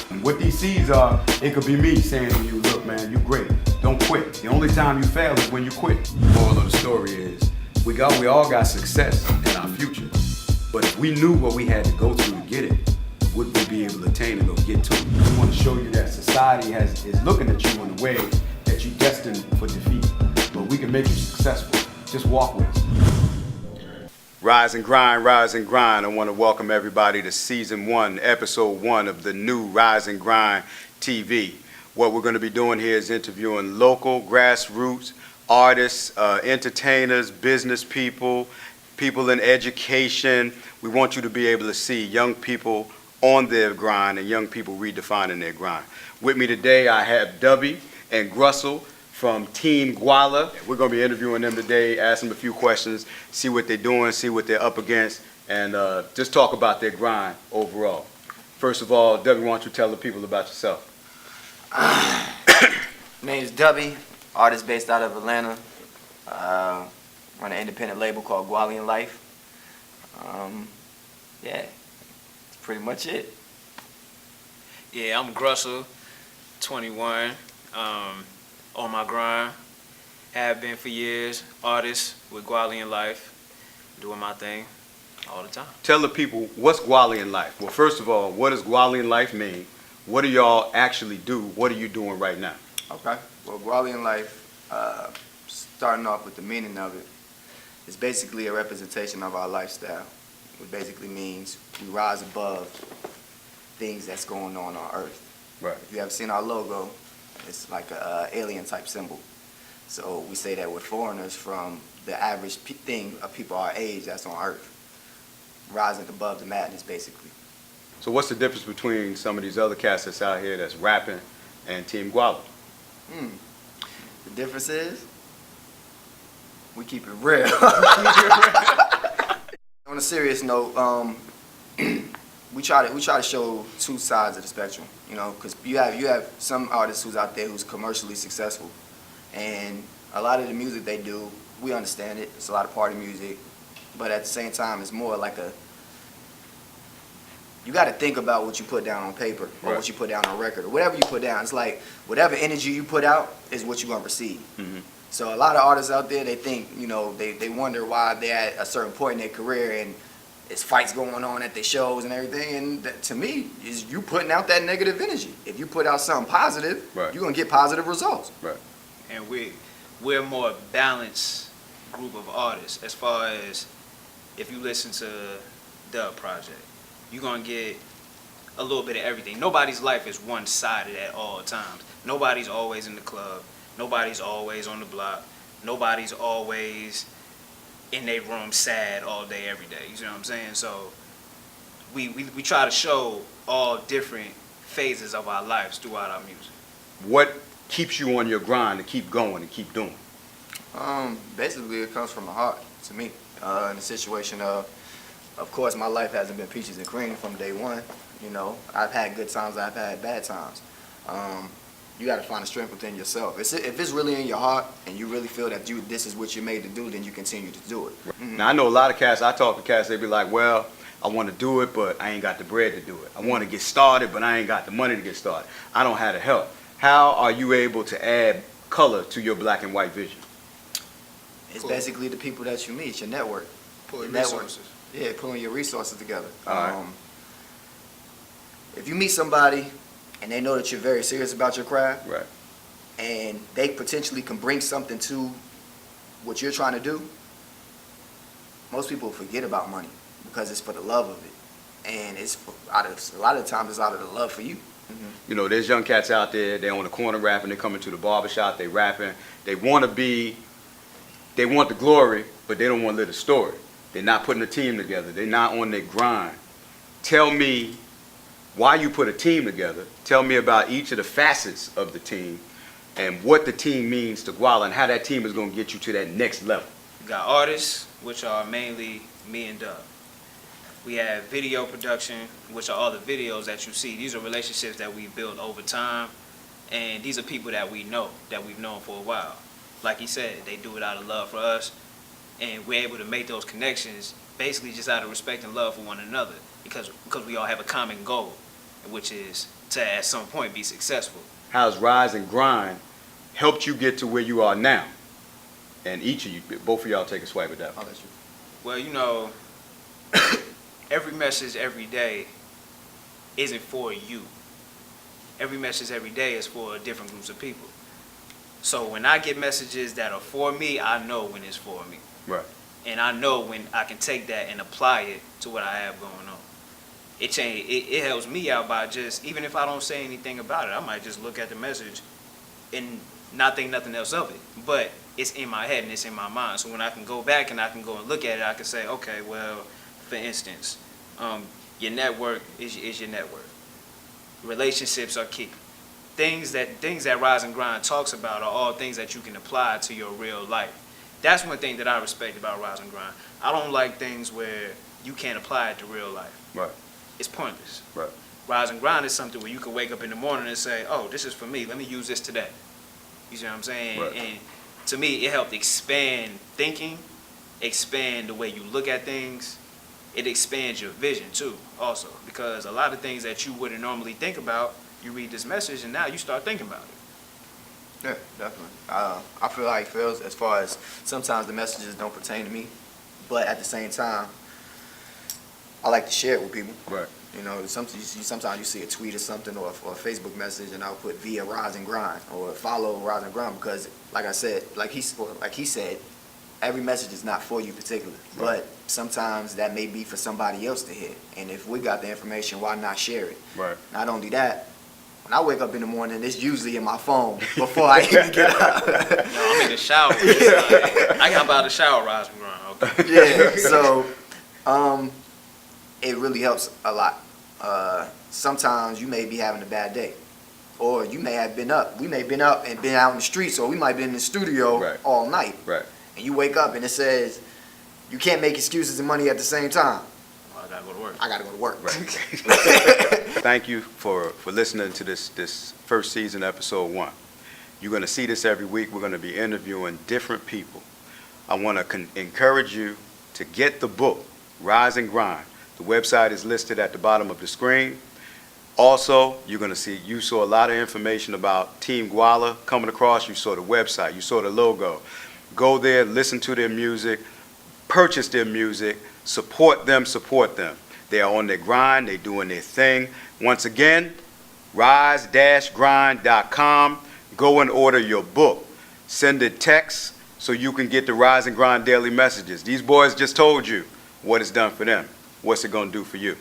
And what these seeds are, it could be me saying to you, look man, you great, don't quit. The only time you fail is when you quit. The moral of the story is, we all got success in our future. But if we knew what we had to go through to get it, would we be able to attain it or get to it? We want to show you that society is looking at you in a way that you're destined for defeat. But we can make you successful. Just walk with us. Rise and grind, rise and grind. I want to welcome everybody to season 1, episode 1 of the new Rise and Grind TV. What we're going to be doing here is interviewing local grassroots artists, entertainers, business people, people in education. We want you to be able to see young people on their grind and young people redefining their grind. With me today, I have Dubby and Grustle from Team Gualla. We're going to be interviewing them today, ask them a few questions, see what they're doing, see what they're up against, and just talk about their grind overall. First of all, Dubby, why don't you tell the people about yourself? My name is Dubby, artist based out of Atlanta. Run an independent label called Gualla and Life. Yeah, that's pretty much it. Yeah, I'm Grustle, 21, on my grind, have been for years, artist with Gualla and Life, doing my thing all the time. Tell the people, what's Gualla and Life? Well, first of all, what does Gualla and Life mean? What do y'all actually do? What are you doing right now? Okay, well, Gualla and Life, starting off with the meaning of it, is basically a representation of our lifestyle. It basically means we rise above things that's going on Earth. Right. If you ever seen our logo, it's like a alien type symbol. So we say that we're foreigners from the average thing of people our age that's on Earth, rising above the madness, basically. So what's the difference between some of these other cats that's out here that's rapping and Team Gualla? The difference is we keep it real. On a serious note, we try to show two sides of the spectrum, you know, because you have some artists who's out there who's commercially successful, and a lot of the music they do, we understand it. It's a lot of party music, but at the same time, it's more like you got to think about what you put down on paper or what you put down on record or whatever you put down. It's like whatever energy you put out is what you're gonna receive. Mm-hmm. So a lot of artists out there, they think, you know, they wonder why they're at a certain point in their career and it's fights going on at their shows and everything. And that, to me, is you putting out that negative energy. If you put out something positive, you're going to get positive results. Right. And we're a more balanced group of artists as far as if you listen to Dub Project, you're going to get a little bit of everything. Nobody's life is one-sided at all times. Nobody's always in the club. Nobody's always on the block. Nobody's always in their room sad all day, every day. You know what I'm saying? So we try to show all different phases of our lives throughout our music. What keeps you on your grind to keep going and keep doing? Basically, it comes from the heart to me. In the situation of course, my life hasn't been peaches and cream from day one. You know, I've had good times, I've had bad times. You got to find the strength within yourself. If it's really in your heart and you really feel that this is what you're made to do, then you continue to do it. Mm-hmm. Now, I know a lot of cats, I talk to cats, they be like, well, I want to do it, but I ain't got the bread to do it. I want to get started, but I ain't got the money to get started. I don't have the help. How are you able to add color to your black and white vision? It's basically the people that you meet, it's your network. Pulling resources. Yeah, pulling your resources together. All right. If you meet somebody and they know that you're very serious about your craft, right, and they potentially can bring something to what you're trying to do, most people forget about money because it's for the love of it, and a lot of the times it's out of the love for you. Mm-hmm. You know, there's young cats out there, they're on the corner rapping, they're coming to the barbershop, they rapping, they want the glory, but they don't want to live the story. They're not putting a team together, they're not on their grind. Tell me why you put a team together. Tell me about each of the facets of the team and what the team means to Gualla and how that team is going to get you to that next level. We got artists, which are mainly me and Dub. We have video production, which are all the videos that you see. These are relationships that we've built over time, and these are people that we know, that we've known for a while. Like he said, they do it out of love for us, and we're able to make those connections basically just out of respect and love for one another because we all have a common goal. which is to at some point be successful. How's Rise and Grind helped you get to where you are now? And each of you, both of y'all take a swipe at that. Oh, that's true. Well, you know, every message every day isn't for you. Every message every day is for different groups of people. So when I get messages that are for me, I know when it's for me. Right. And I know when I can take that and apply it to what I have going on. It helps me out by just, even if I don't say anything about it, I might just look at the message and not think nothing else of it. But it's in my head and it's in my mind. So when I can go back and I can go and look at it, I can say, okay, well, for instance, your network is your network. Relationships are key. Things that Rise and Grind talks about are all things that you can apply to your real life. That's one thing that I respect about Rise and Grind. I don't like things where you can't apply it to real life. Right. It's pointless. Right. Rise and Grind is something where you can wake up in the morning and say, oh, this is for me. Let me use this today. You see what I'm saying? Right. And to me, it helped expand thinking, expand the way you look at things. It expands your vision too, also. Because a lot of things that you wouldn't normally think about, you read this message and now you start thinking about it. Yeah, definitely. I feel like Phil's, as far as sometimes the messages don't pertain to me, but at the same time, I like to share it with people. Right. You know, sometimes you see a tweet or something or a Facebook message, and I'll put via Rise and Grind or follow Rise and Grind because, like I said, like he said, every message is not for you particularly, Right. but sometimes that may be for somebody else to hear. And if we got the information, why not share it? Right. Not only that, when I wake up in the morning, it's usually in my phone before I even get up. No, I'm in the shower. I got out of the shower, Rise and Grind. Okay. Yeah, so it really helps a lot. Sometimes you may be having a bad day, or you may have been up. We may have been up and been out in the streets, or we might have been in the studio Right. all night. Right. And you wake up and it says, you can't make excuses and money at the same time. Well, I gotta go to work. I gotta go to work. Right. Thank you for listening to this first season, episode 1. You're going to see this every week. We're going to be interviewing different people. I want to encourage you to get the book, Rise and Grind. The website is listed at the bottom of the screen. Also, you're going to see, you saw a lot of information about Team Gualla coming across. You saw the website. You saw the logo. Go there, listen to their music, purchase their music, support them, support them. They are on their grind. They're doing their thing. Once again, rise-grind.com. Go and order your book. Send a text so you can get the Rise and Grind daily messages. These boys just told you what it's done for them. What's it going to do for you?